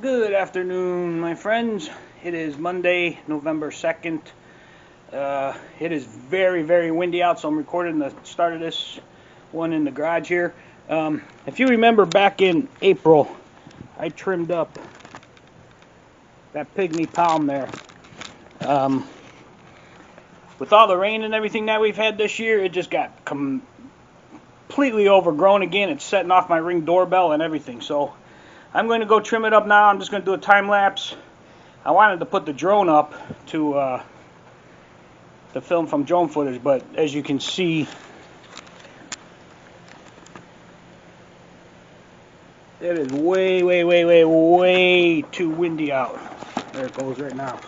Good afternoon, my friends. It is Monday, November 2nd. It is very, very windy out, so I'm recording the start of this one in the garage here. If you remember back in April, I trimmed up that pygmy palm there. With all the rain and everything that we've had this year, it just got completely overgrown again. It's setting off my Ring doorbell and everything. So I'm going to go trim it up now. I'm just going to do a time lapse. I wanted to put the drone up to film from drone footage, but as you can see, it is way, way, way, way, way too windy out. There it goes right now.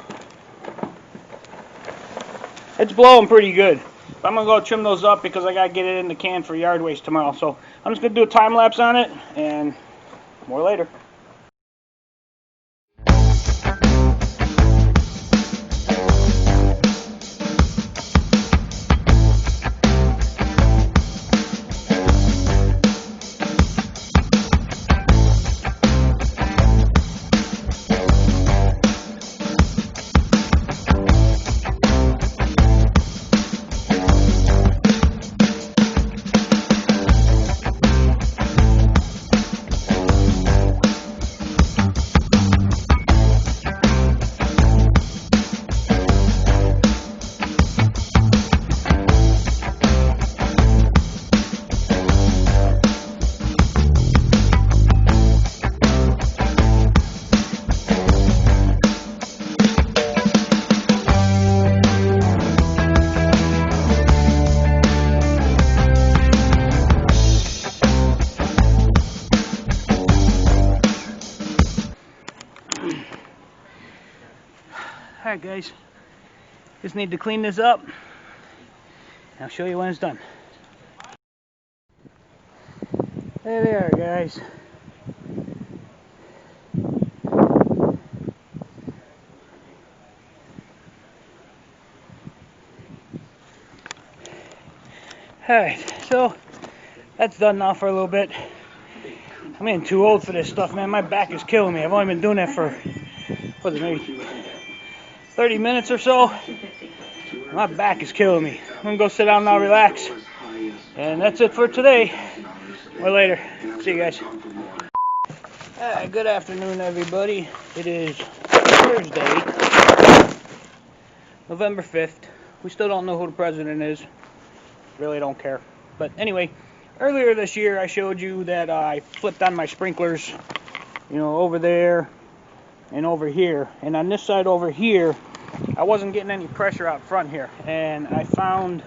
It's blowing pretty good. But I'm going to go trim those up because I got to get it in the can for yard waste tomorrow. So I'm just going to do a time lapse on it and more later. Alright guys, just need to clean this up. I'll show you when it's done. There they are, guys. Alright, so that's done now for a little bit. I'm getting too old for this stuff, man. My back is killing me. I've only been doing that for, maybe 30 minutes or so. My back is killing me. I'm gonna go sit down now, relax. And that's it for today. More later. See you guys. Alright, good afternoon, everybody. It is Thursday, November 5th. We still don't know who the president is. Really don't care. But anyway, earlier this year I showed you that I flipped on my sprinklers, over there and over here. And on this side over here, I wasn't getting any pressure out front here. And I found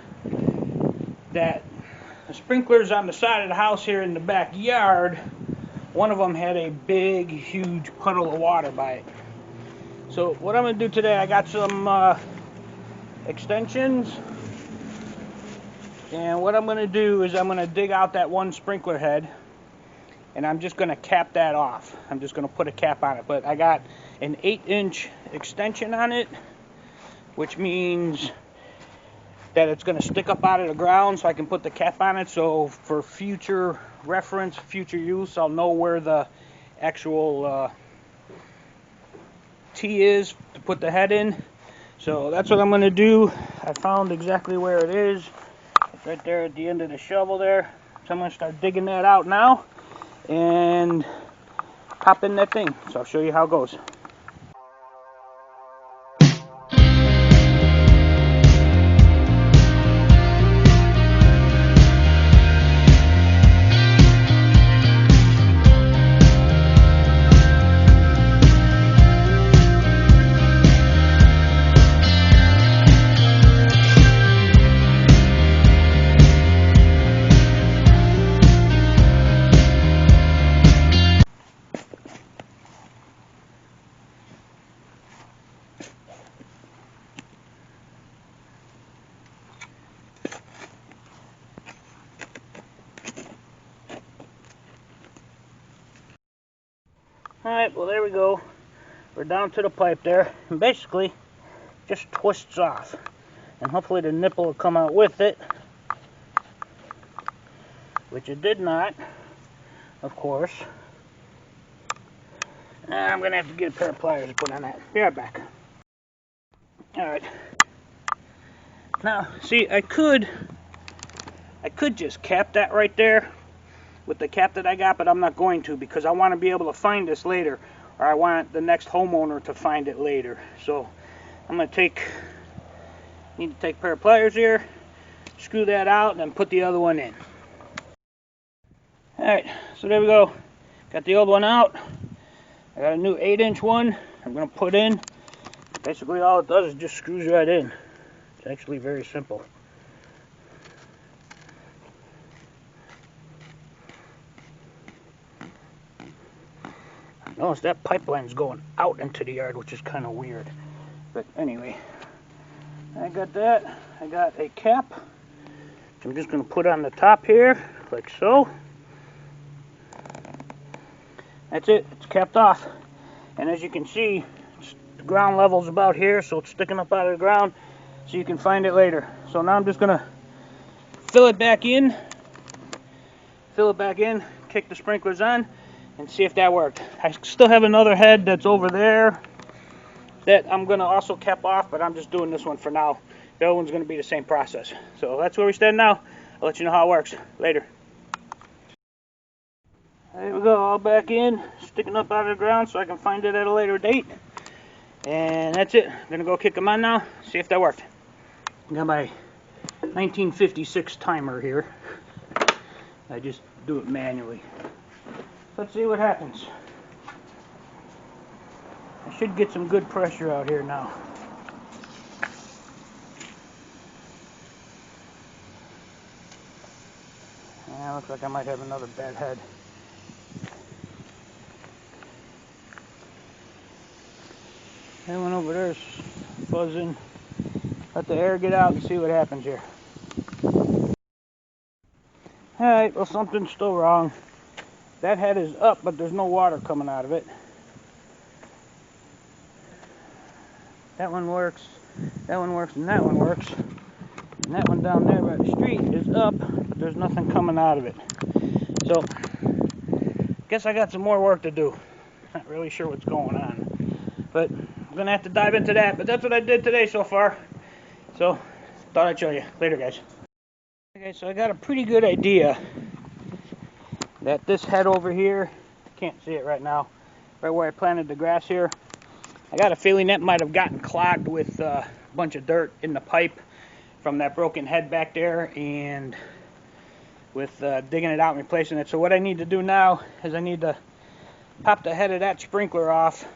that the sprinklers on the side of the house here in the backyard, one of them had a big, huge puddle of water by it. So what I'm going to do today, I got some extensions. And what I'm going to do is I'm going to dig out that one sprinkler head. And I'm just going to cap that off. I'm just going to put a cap on it. But I got an 8-inch extension on it, which means that it's going to stick up out of the ground so I can put the cap on it. So for future reference, future use, I'll know where the actual T is to put the head in. So that's what I'm going to do. I found exactly where it is. It's right there at the end of the shovel there. So I'm going to start digging that out now and pop in that thing. So I'll show you how it goes. Alright, well there we go. We're down to the pipe there. And basically, just twists off. And hopefully the nipple will come out with it. which it did not, of course. I'm going to have to get a pair of pliers to put on that. Be right back. Alright. Now, see, I could just cap that right there with the cap that I got, but I'm not going to because I want to be able to find this later, or I want the next homeowner to find it later. So I'm going to need to take a pair of pliers here, screw that out, and then put the other one in. Alright, so there we go. Got the old one out. I got a new 8-inch one I'm going to put in. Basically all it does is just screws right in. It's actually very simple. Notice that pipeline's going out into the yard, which is kind of weird. But anyway, I got that. I got a cap, which I'm just going to put on the top here, like so. That's it. It's capped off. And as you can see, the ground level's about here, so it's sticking up out of the ground, so you can find it later. So now I'm just going to fill it back in, kick the sprinklers on, and see if that worked. I still have another head that's over there that I'm going to also cap off, but I'm just doing this one for now. The other one's going to be the same process. So that's where we stand now. I'll let you know how it works later. There we go, all back in, sticking up out of the ground so I can find it at a later date. And that's it. I'm going to go kick them on now, see if that worked. I got my 1956 timer here. I just do it manually. Let's see what happens. I should get some good pressure out here now. Yeah, looks like I might have another bad head. That one over there is buzzing. Let the air get out and see what happens here. Alright, well, something's still wrong. That head is up, but there's no water coming out of it. That one works, and that one works. And that one down there by the street is up, but there's nothing coming out of it. So, guess I got some more work to do. Not really sure what's going on. But I'm going to have to dive into that. But that's what I did today so far. So, thought I'd show you. Later, guys. Okay, so I got a pretty good idea that this head over here, can't see it right now, right where I planted the grass here, I got a feeling that might have gotten clogged with a bunch of dirt in the pipe from that broken head back there, and with digging it out and replacing it. So what I need to do now is I need to pop the head of that sprinkler off,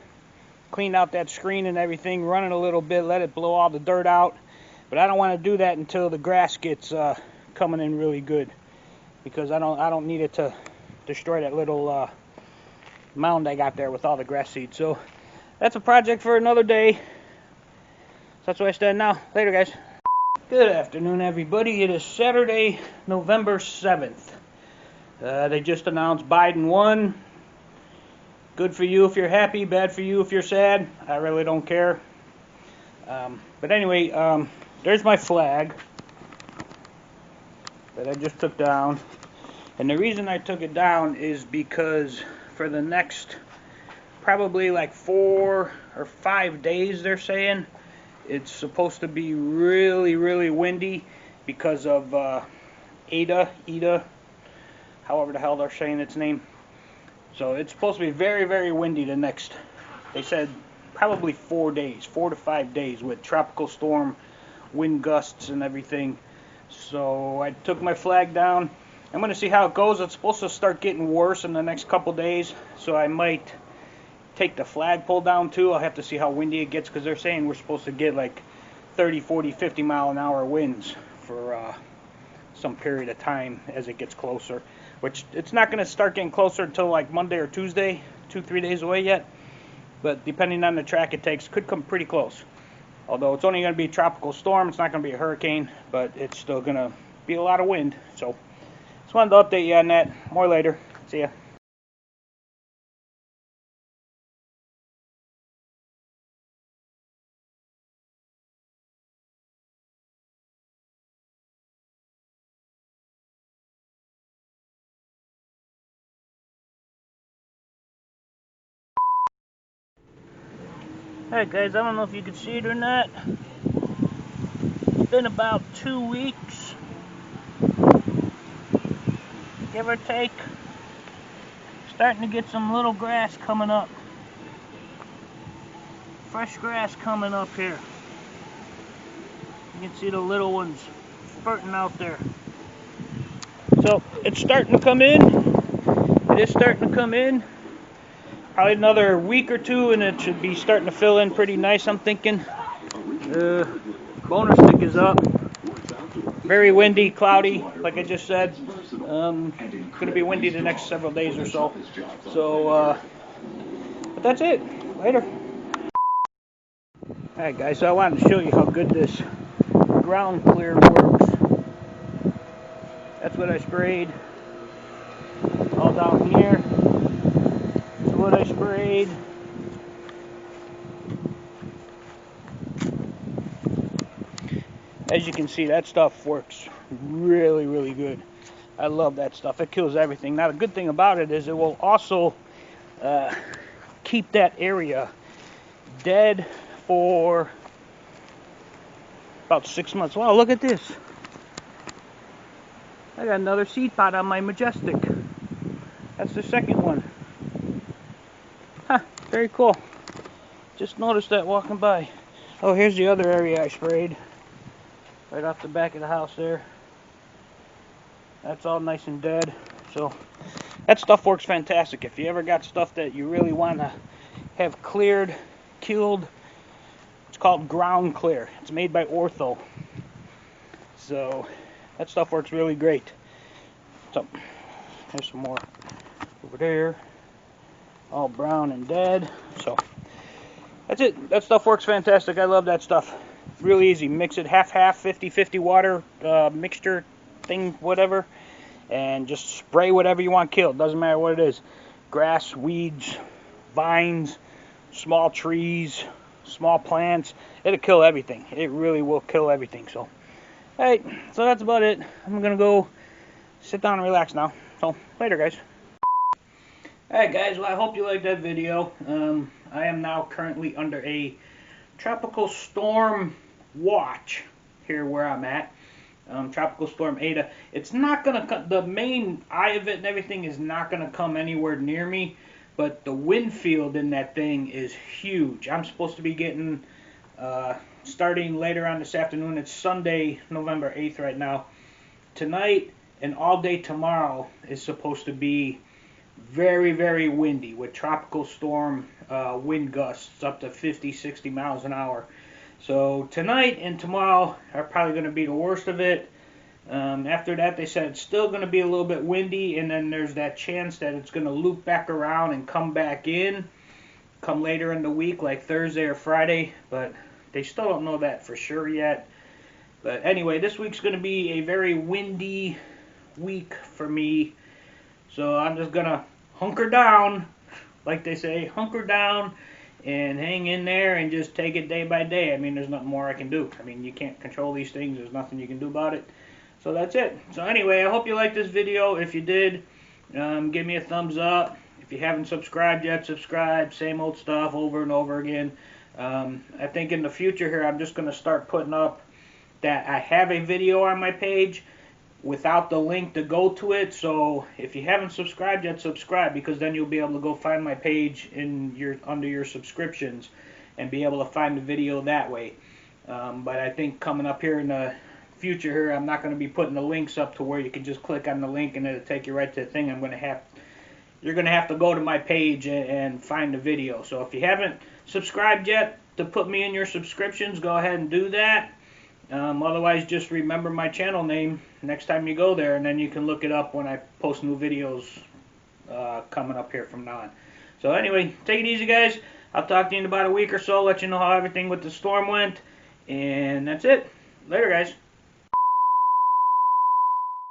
clean out that screen and everything, run it a little bit, let it blow all the dirt out. But I don't want to do that until the grass gets coming in really good, because I don't need it to destroy that little mound I got there with all the grass seeds. So that's a project for another day. So that's where I stand now. Later, guys. Good afternoon, everybody. It is Saturday, November 7th. They just announced Biden won. Good for you if you're happy, bad for you if you're sad. I really don't care. But anyway, there's my flag that I just took down. And the reason I took it down is because for the next probably like 4 or 5 days, they're saying, it's supposed to be really, really windy because of ETA, however the hell they're saying its name. So it's supposed to be very, very windy the next, they said, probably 4 days, 4 to 5 days, with tropical storm, wind gusts and everything. So I took my flag down. I'm going to see how it goes. It's supposed to start getting worse in the next couple days, so I might take the flagpole down too. I'll have to see how windy it gets, because they're saying we're supposed to get like 30, 40, 50 mile an hour winds for some period of time as it gets closer, which it's not going to start getting closer until like Monday or Tuesday, 2-3 days away yet, but depending on the track it takes, could come pretty close. Although it's only going to be a tropical storm, it's not going to be a hurricane, but it's still going to be a lot of wind. So just wanted to update you on that. More later. See ya. Alright guys, I don't know if you can see it or not. It's been about 2 weeks, give or take. Starting to get some little grass coming up. Fresh grass coming up here. You can see the little ones spurting out there. So it's starting to come in. It is starting to come in. Probably another week or two and it should be starting to fill in pretty nice, I'm thinking. Boner stick is up. Very windy, cloudy, like I just said. Going to be windy the next several days or so. So, but that's it. Later. Alright guys, so I wanted to show you how good this ground clear works. That's what I sprayed. All down here. That's what I sprayed. As you can see, that stuff works really, really good. I love that stuff. It kills everything. Now, the good thing about it is it will also keep that area dead for about 6 months. Wow, look at this. I got another seed pod on my Majestic. That's the second one. Huh, very cool. Just noticed that walking by. Oh, here's the other area I sprayed. Right off the back of the house there. That's all nice and dead. So that stuff works fantastic. If you ever got stuff that you really want to have cleared, killed, it's called ground clear. It's made by Ortho. So that stuff works really great. So there's some more over there. All brown and dead. So that's it. That stuff works fantastic. I love that stuff. Really easy. Mix it half-half, 50-50 water mixture thing, whatever, and just spray whatever you want killed. Doesn't matter what it is. Grass, weeds, vines, small trees, small plants. It'll kill everything. It really will kill everything. So, hey, so that's about it. I'm gonna go sit down and relax now. So, later, guys. Alright, guys. Well, I hope you liked that video. I am now currently under a tropical storm watch here where I'm at. Tropical storm ETA. It's not gonna come, the main eye of it and everything is not gonna come anywhere near me, but the wind field in that thing is huge. I'm supposed to be getting starting later on this afternoon. It's Sunday, November 8th right now. Tonight and all day tomorrow is supposed to be very, very windy with tropical storm wind gusts up to 50-60 miles an hour. So tonight and tomorrow are probably going to be the worst of it. After that, they said it's still going to be a little bit windy, and then there's that chance that it's going to loop back around and come back in come later in the week, like Thursday or Friday, but they still don't know that for sure yet. But anyway, this week's going to be a very windy week for me, so I'm just going to hunker down, like they say, hunker down and hang in there and just take it day by day. I mean, there's nothing more I can do. I mean, you can't control these things. There's nothing you can do about it. So that's it. So anyway, I hope you liked this video. If you did, give me a thumbs up. If you haven't subscribed yet, subscribe. Same old stuff over and over again. I think in the future here, I'm just going to start putting up that I have a video on my page without the link to go to it. So if you haven't subscribed yet, subscribe, because then you'll be able to go find my page in your under your subscriptions and be able to find the video that way. But I think coming up here in the future here, I'm not going to be putting the links up to where you can just click on the link and it'll take you right to the thing. You're going to have to go to my page and find the video. So if you haven't subscribed yet to put me in your subscriptions, go ahead and do that. Otherwise, just remember my channel name next time you go there, and then you can look it up when I post new videos coming up here from now on. So anyway, take it easy, guys. I'll talk to you in about a week or so, let you know how everything with the storm went, and that's it. Later, guys.